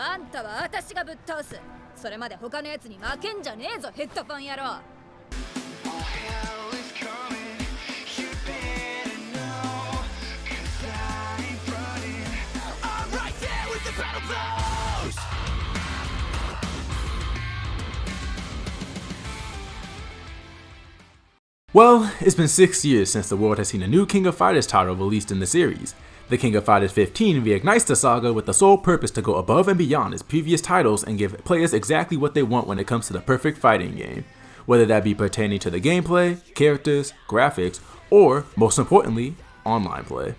あんたは私がぶっ倒す。それまで他のやつに負けんじゃねえぞ、ヘッドフォン野郎。Well, it's been 6 years since the world has seen a new King of Fighters title released in the series. The King of Fighters 15 reignites the saga with the sole purpose to go above and beyond its previous titles and give players exactly what they want when it comes to the perfect fighting game. Whether that be pertaining to the gameplay, characters, graphics, or, most importantly, online play.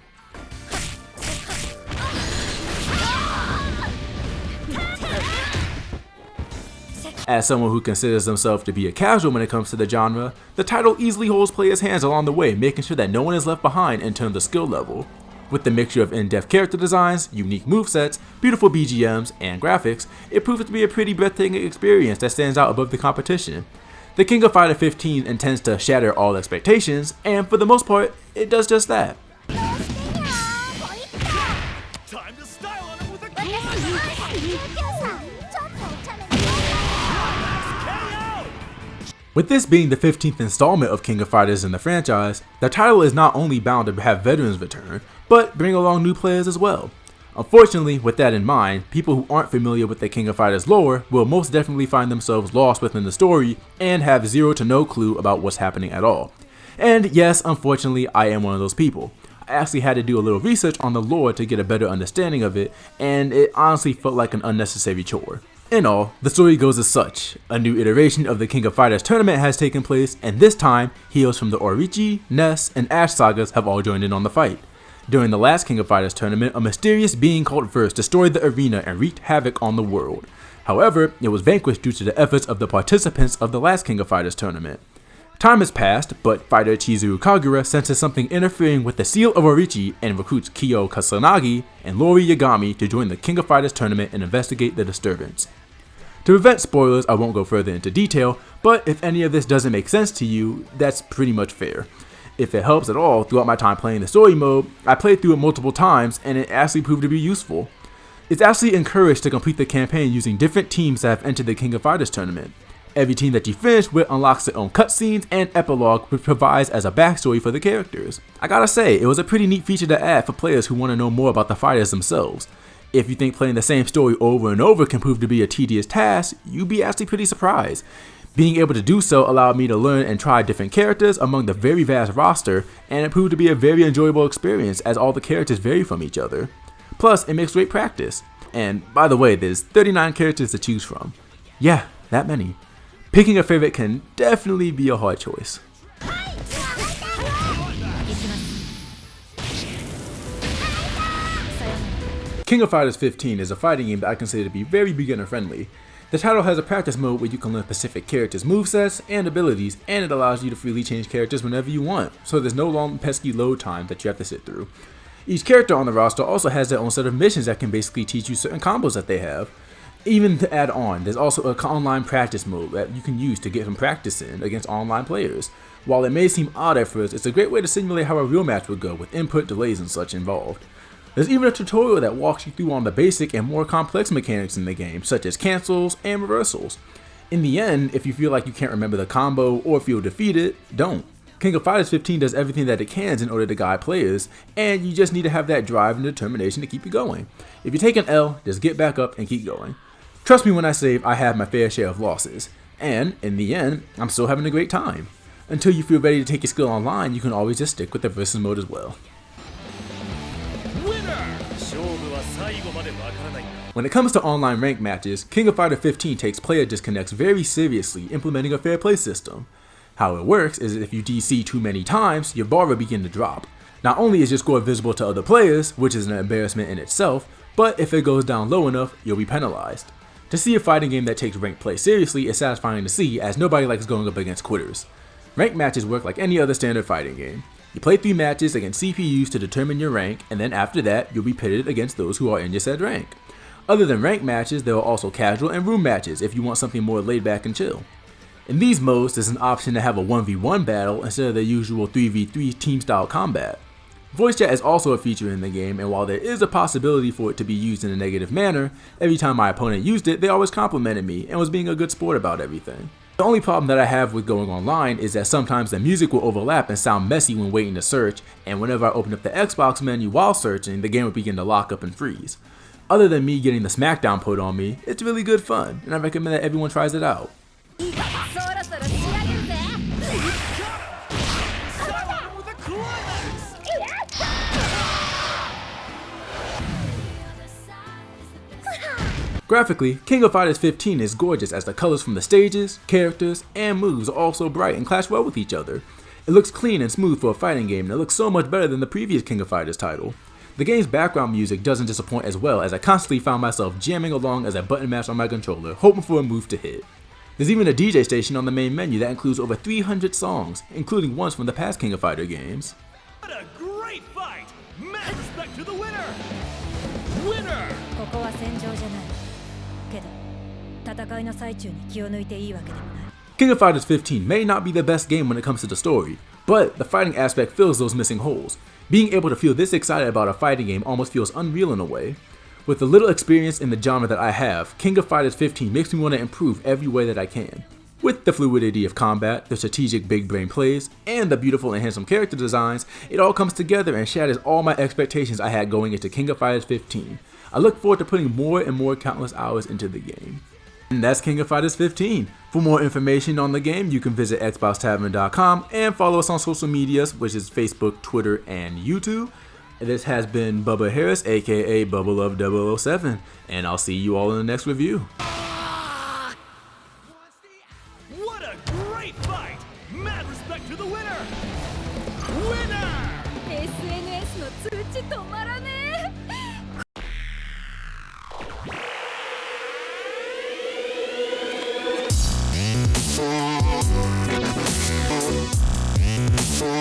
As someone who considers themselves to be a casual when it comes to the genre, the title easily holds players' hands along the way, making sure that no one is left behind in terms of skill level. With the mixture of in-depth character designs, unique movesets, beautiful BGMs, and graphics, it proves to be a pretty breathtaking experience that stands out above the competition. The King of Fighters 15 intends to shatter all expectations, and for the most part, it does just that. Time to style on him with a KO! With this being the 15th installment of King of Fighters in the franchise, the title is not only bound to have veterans return, but bring along new players as well. Unfortunately, with that in mind, people who aren't familiar with the King of Fighters lore will most definitely find themselves lost within the story and have zero to no clue about what's happening at all. And yes, unfortunately, I am one of those people. I actually had to do a little research on the lore to get a better understanding of it, and it honestly felt like an unnecessary chore. In all, the story goes as such. A new iteration of the King of Fighters tournament has taken place, and this time, heroes from the Orichi, Ness, and Ash sagas have all joined in on the fight. During the last King of Fighters tournament, a mysterious being called Verse destroyed the arena and wreaked havoc on the world. However, it was vanquished due to the efforts of the participants of the last King of Fighters tournament. Time has passed, but fighter Chizuru Kagura senses something interfering with the Seal of Orichi and recruits Kyo Kusanagi and Lori Yagami to join the King of Fighters tournament and investigate the disturbance. To prevent spoilers, I won't go further into detail, but if any of this doesn't make sense to you, that's pretty much fair. If it helps at all, throughout my time playing the story mode, I played through it multiple times and it actually proved to be useful. It's actually encouraged to complete the campaign using different teams that have entered the King of Fighters tournament. Every team that you finish with unlocks their own cutscenes and epilogue, which provides as a backstory for the characters. I gotta say, it was a pretty neat feature to add for players who want to know more about the fighters themselves. If you think playing the same story over and over can prove to be a tedious task, you'd be actually pretty surprised. Being able to do so allowed me to learn and try different characters among the very vast roster, and it proved to be a very enjoyable experience as all the characters vary from each other. Plus, it makes great practice. And by the way, there's 39 characters to choose from. Yeah, that many. Picking a favorite can definitely be a hard choice. King of Fighters 15 is a fighting game that I consider to be very beginner friendly. The title has a practice mode where you can learn specific characters' movesets and abilities, and it allows you to freely change characters whenever you want, so there's no long pesky load time that you have to sit through. Each character on the roster also has their own set of missions that can basically teach you certain combos that they have. Even to add on, there's also an online practice mode that you can use to get some practice in against online players. While it may seem odd at first, it's a great way to simulate how a real match would go with input delays and such involved. There's even a tutorial that walks you through on the basic and more complex mechanics in the game, such as cancels and reversals. In the end, if you feel like you can't remember the combo or feel defeated, don't. King of Fighters 15 does everything that it can in order to guide players, and you just need to have that drive and determination to keep you going. If you take an L, just get back up and keep going. Trust me when I say I have my fair share of losses, and in the end, I'm still having a great time. Until you feel ready to take your skill online, you can always just stick with the versus mode as well. When it comes to online rank matches, King of Fighters 15 takes player disconnects very seriously, implementing a fair play system. How it works is if you DC too many times, your bar will begin to drop. Not only is your score visible to other players, which is an embarrassment in itself, but if it goes down low enough, you'll be penalized. To see a fighting game that takes ranked play seriously is satisfying to see, as nobody likes going up against quitters. Ranked matches work like any other standard fighting game. You play 3 matches against CPUs to determine your rank, and then after that, you'll be pitted against those who are in your said rank. Other than ranked matches, there are also casual and room matches if you want something more laid back and chill. In these modes, there's an option to have a 1v1 battle instead of the usual 3v3 team style combat. Voice chat is also a feature in the game, and while there is a possibility for it to be used in a negative manner, every time my opponent used it, they always complimented me and was being a good sport about everything. The only problem that I have with going online is that sometimes the music will overlap and sound messy when waiting to search, and whenever I open up the Xbox menu while searching, the game will begin to lock up and freeze. Other than me getting the smackdown put on me, it's really good fun, and I recommend that everyone tries it out. そろそろ仕上げるぜ Style on him with a climax! Graphically, King of Fighters 15 is gorgeous as the colors from the stages, characters, and moves are all so bright and clash well with each other. It looks clean and smooth for a fighting game and it looks so much better than the previous King of Fighters title. The game's background music doesn't disappoint as well, as I constantly found myself jamming along as I button mashed on my controller, hoping for a move to hit. There's even a DJ station on the main menu that includes over 300 songs, including ones from the past King of Fighters games. What a great fight! Mad respect to the winner! Winner! ここは戦場じゃないけど戦いの最中に気を抜いていいわけでもない King of Fighters 15 may not be the best game when it comes to the story, but the fighting aspect fills those missing holes. Being able to feel this excited about a fighting game almost feels unreal in a way. With the little experience in the genre that I have, King of Fighters 15 makes me want to improve every way that I can. With the fluidity of combat, the strategic big brain plays, and the beautiful and handsome character designs, it all comes together and shatters all my expectations I had going into King of Fighters 15. I look forward to putting more and more countless hours into the game. And that's King of Fighters 15. For more information on the game, you can visit xboxtavern.com and follow us on social medias, which is Facebook, Twitter, and YouTube. This has been Bubba Harris, aka Bubba Love 007, and I'll see you all in the next review. What a great fight! Mad respect to the winner! Winner! SNS の通知止まら